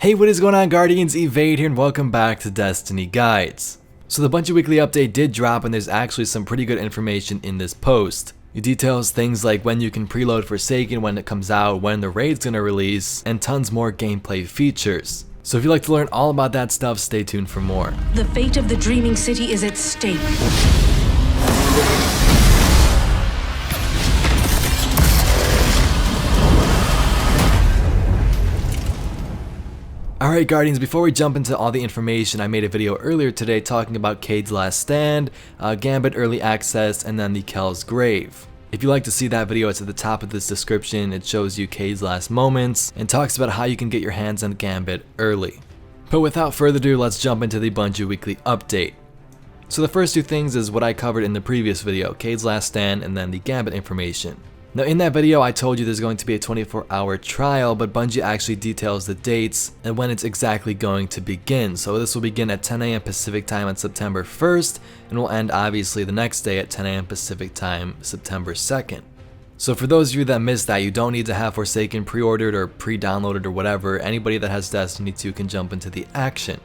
Hey, what is going on, Guardians? Evade here and welcome back to Destiny Guides. So the Bungie weekly update did drop and there's actually some pretty good information in this post. It details things like when you can preload Forsaken, when it comes out, when the raid's gonna release, and tons more gameplay features. So if you'd like to learn all about that stuff, stay tuned for more. The fate of the Dreaming City is at stake. Alright Guardians, before we jump into all the information, I made a video earlier today talking about Cade's Last Stand, Gambit Early Access, and then the Kel's Grave. If you'd like to see that video, it's at the top of this description. It shows you Cade's last moments and talks about how you can get your hands on Gambit early. But without further ado, let's jump into the Bungie weekly update. So the first two things is what I covered in the previous video, Cade's Last Stand and then the Gambit information. Now in that video I told you there's going to be a 24-hour trial, but Bungie actually details the dates and when it's exactly going to begin. So this will begin at 10 AM Pacific time on September 1st and will end obviously the next day at 10 AM Pacific time, September 2nd. So for those of you that missed that, you don't need to have Forsaken pre-ordered or pre-downloaded or whatever. Anybody that has Destiny 2 can jump into the action.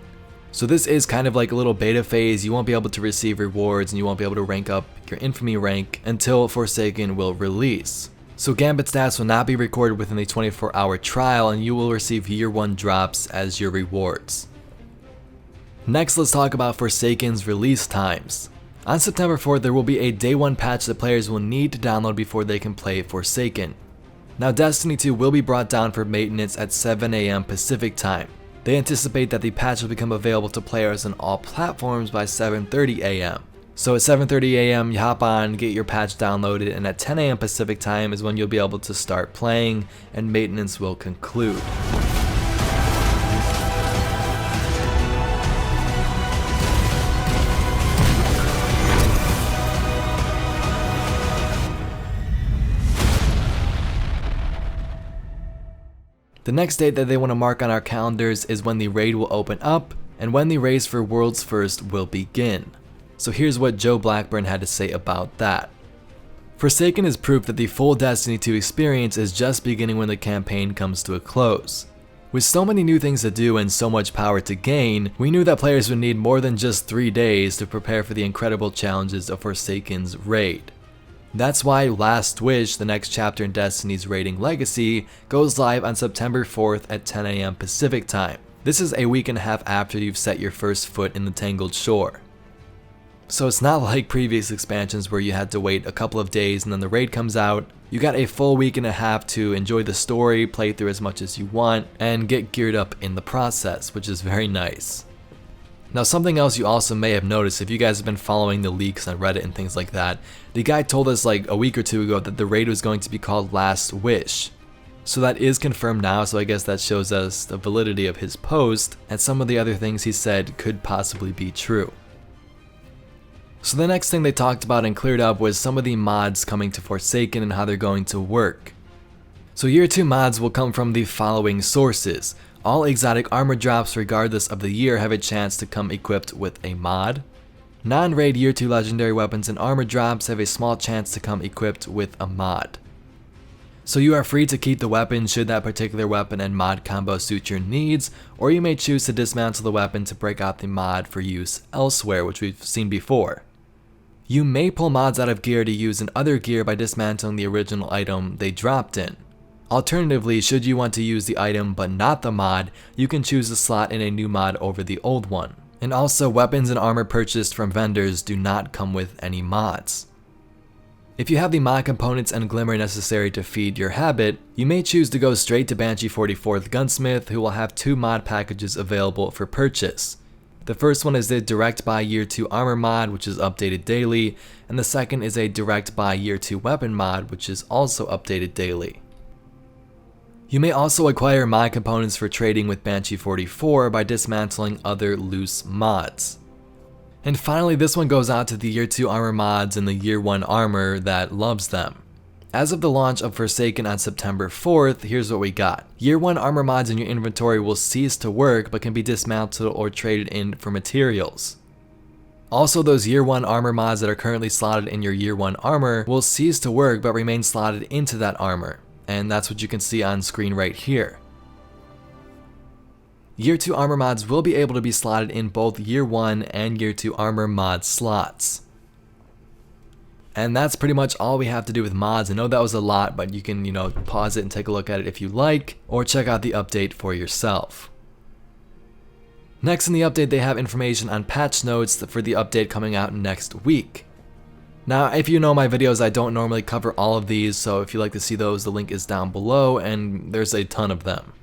So this is kind of like a little beta phase. You won't be able to receive rewards and you won't be able to rank up your infamy rank until Forsaken will release. So Gambit stats will not be recorded within the 24-hour trial and you will receive year 1 drops as your rewards. Next, let's talk about Forsaken's release times. On September 4th, there will be a day 1 patch that players will need to download before they can play Forsaken. Now Destiny 2 will be brought down for maintenance at 7 AM Pacific time. They anticipate that the patch will become available to players on all platforms by 7:30 AM. So at 7:30 AM you hop on, get your patch downloaded, and at 10 AM Pacific time is when you'll be able to start playing and maintenance will conclude. The next date that they want to mark on our calendars is when the raid will open up and when the race for World's First will begin. So here's what Joe Blackburn had to say about that. Forsaken is proof that the full Destiny 2 experience is just beginning when the campaign comes to a close. With so many new things to do and so much power to gain, we knew that players would need more than just 3 days to prepare for the incredible challenges of Forsaken's raid. That's why Last Wish, the next chapter in Destiny's raiding legacy, goes live on September 4th at 10 AM Pacific time. This is a week and a half after you've set your first foot in the Tangled Shore. So it's not like previous expansions where you had to wait a couple of days and then the raid comes out. You got a full week and a half to enjoy the story, play through as much as you want, and get geared up in the process, which is very nice. Now something else you also may have noticed if you guys have been following the leaks on Reddit and things like that, the guy told us like a week or two ago that the raid was going to be called Last Wish. So that is confirmed now, so I guess that shows us the validity of his post, and some of the other things he said could possibly be true. So the next thing they talked about and cleared up was some of the mods coming to Forsaken and how they're going to work. So year 2 mods will come from the following sources. All exotic armor drops regardless of the year have a chance to come equipped with a mod. Non-raid year 2 legendary weapons and armor drops have a small chance to come equipped with a mod. So you are free to keep the weapon should that particular weapon and mod combo suit your needs, or you may choose to dismantle the weapon to break out the mod for use elsewhere, which we've seen before. You may pull mods out of gear to use in other gear by dismantling the original item they dropped in. Alternatively, should you want to use the item but not the mod, you can choose to slot in a new mod over the old one. And also, weapons and armor purchased from vendors do not come with any mods. If you have the mod components and glimmer necessary to feed your habit, you may choose to go straight to Banshee 44th Gunsmith, who will have 2 mod packages available for purchase. The first one is the Direct Buy Year 2 Armor mod, which is updated daily, and the second is a Direct Buy Year 2 Weapon mod, which is also updated daily. You may also acquire mod components for trading with Banshee 44 by dismantling other loose mods. And finally, this one goes out to the Year 2 armor mods and the Year 1 armor that loves them. As of the launch of Forsaken on September 4th, here's what we got. Year 1 armor mods in your inventory will cease to work but can be dismantled or traded in for materials. Also, those Year 1 armor mods that are currently slotted in your Year 1 armor will cease to work but remain slotted into that armor. And that's what you can see on screen right here. Year 2 armor mods will be able to be slotted in both Year 1 and Year 2 armor mod slots. And that's pretty much all we have to do with mods. I know that was a lot, but you can, pause it and take a look at it if you like, or check out the update for yourself. Next in the update, they have information on patch notes for the update coming out next week. Now, if you know my videos, I don't normally cover all of these, so if you'd like to see those, the link is down below, and there's a ton of them.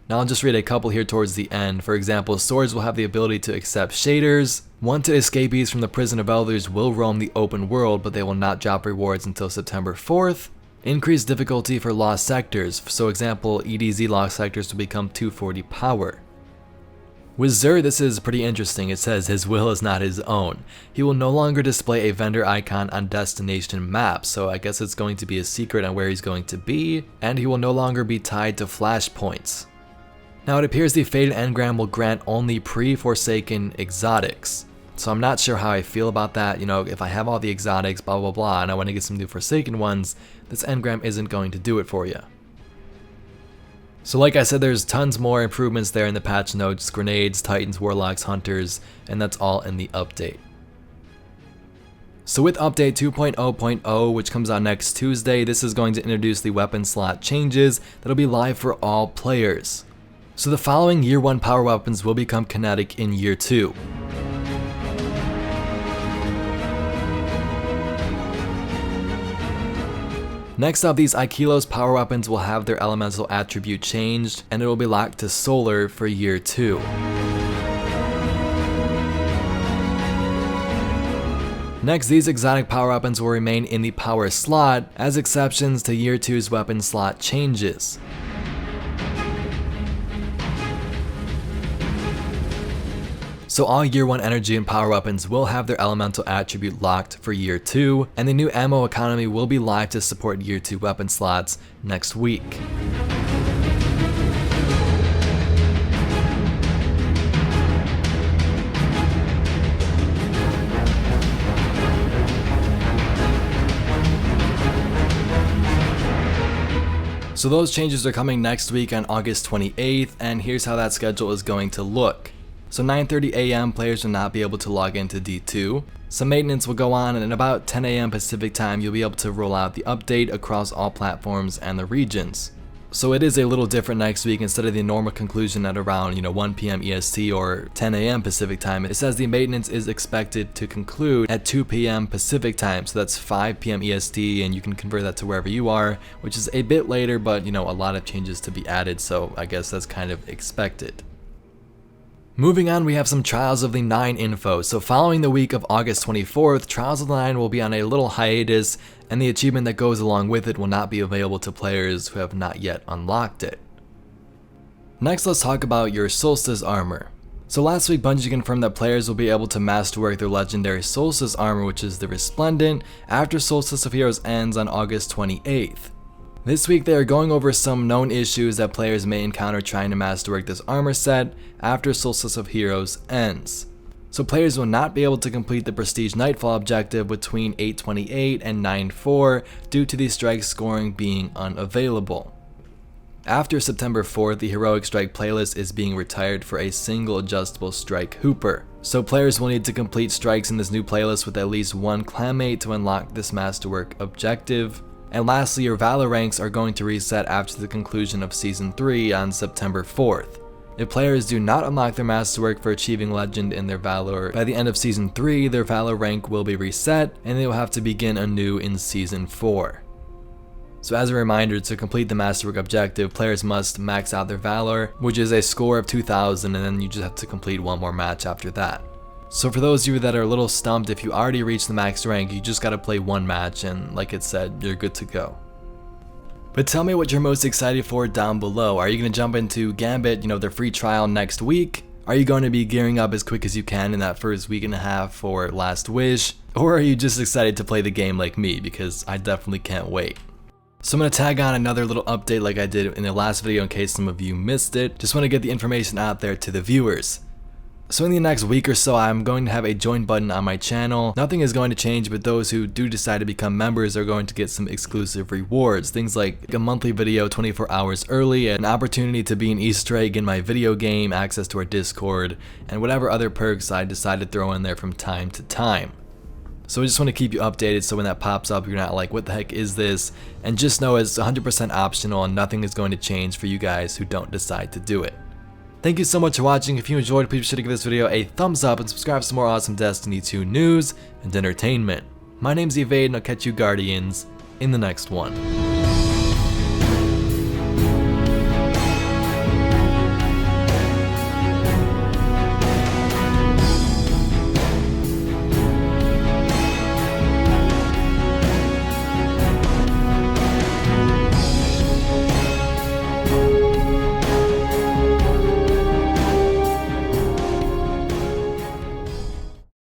Now I'll just read a couple here towards the end. For example, swords will have the ability to accept shaders. Wanted escapees from the Prison of Elders will roam the open world, but they will not drop rewards until September 4th. Increased difficulty for lost sectors. So example, EDZ lost sectors will become 240 power. With Xur, this is pretty interesting. It says his will is not his own. He will no longer display a vendor icon on destination maps, so I guess it's going to be a secret on where he's going to be, and he will no longer be tied to flashpoints. Now it appears the Faded Engram will grant only pre-Forsaken exotics. So I'm not sure how I feel about that. If I have all the exotics, blah blah blah, and I want to get some new Forsaken ones, this engram isn't going to do it for you. So like I said, there's tons more improvements there in the patch notes, grenades, titans, warlocks, hunters, and that's all in the update. So with update 2.0.0, which comes out next Tuesday, this is going to introduce the weapon slot changes that'll be live for all players. So the following Year 1 power weapons will become kinetic in Year 2. Next up, these Aikilos power weapons will have their elemental attribute changed, and it will be locked to Solar for Year 2. Next, these exotic power weapons will remain in the power slot, as exceptions to Year 2's weapon slot changes. So all Year 1 energy and power weapons will have their elemental attribute locked for Year 2, and the new ammo economy will be live to support Year 2 weapon slots next week. So those changes are coming next week on August 28th, and here's how that schedule is going to look. So 9:30 a.m. players will not be able to log into D2. Some maintenance will go on, and at about 10 a.m. Pacific time you'll be able to roll out the update across all platforms and the regions. So it is a little different next week. Instead of the normal conclusion at around 1 p.m. EST or 10 a.m. Pacific time, it says the maintenance is expected to conclude at 2 p.m. Pacific time, so that's 5 p.m. EST, and you can convert that to wherever you are, which is a bit later, but a lot of changes to be added, so I guess that's kind of expected. Moving on, we have some Trials of the 9 info. So following the week of August 24th, Trials of the 9 will be on a little hiatus, and the achievement that goes along with it will not be available to players who have not yet unlocked it. Next, let's talk about your Solstice armor. So last week, Bungie confirmed that players will be able to masterwork their legendary Solstice armor, which is the Resplendent, after Solstice of Heroes ends on August 28th. This week they are going over some known issues that players may encounter trying to masterwork this armor set after Solstice of Heroes ends. So players will not be able to complete the Prestige Nightfall objective between 8:28 and 9:04 due to the strike scoring being unavailable. After September 4th, the Heroic Strike playlist is being retired for a single adjustable strike hooper. So players will need to complete strikes in this new playlist with at least one clanmate to unlock this masterwork objective. And lastly, your Valor ranks are going to reset after the conclusion of Season 3 on September 4th. If players do not unlock their masterwork for achieving Legend in their Valor by the end of Season 3, their Valor rank will be reset, and they will have to begin anew in Season 4. So as a reminder, to complete the Masterwork objective, players must max out their Valor, which is a score of 2,000, and then you just have to complete one more match after that. So for those of you that are a little stumped, if you already reached the max rank, you just gotta play one match, and like it said, you're good to go. But tell me what you're most excited for down below. Are you gonna jump into Gambit, their free trial next week? Are you going to be gearing up as quick as you can in that first week and a half for Last Wish? Or are you just excited to play the game like me? Because I definitely can't wait. So I'm going to tag on another little update like I did in the last video in case some of you missed it. Just want to get the information out there to the viewers. So in the next week or so, I'm going to have a join button on my channel. Nothing is going to change, but those who do decide to become members are going to get some exclusive rewards. Things like a monthly video 24 hours early, an opportunity to be an Easter egg in my video game, access to our Discord, and whatever other perks I decide to throw in there from time to time. So I just want to keep you updated so when that pops up, you're not like, what the heck is this? And just know it's 100% optional and nothing is going to change for you guys who don't decide to do it. Thank you so much for watching. If you enjoyed, please be sure to give this video a thumbs up and subscribe for some more awesome Destiny 2 news and entertainment. My name's Evade and I'll catch you Guardians in the next one.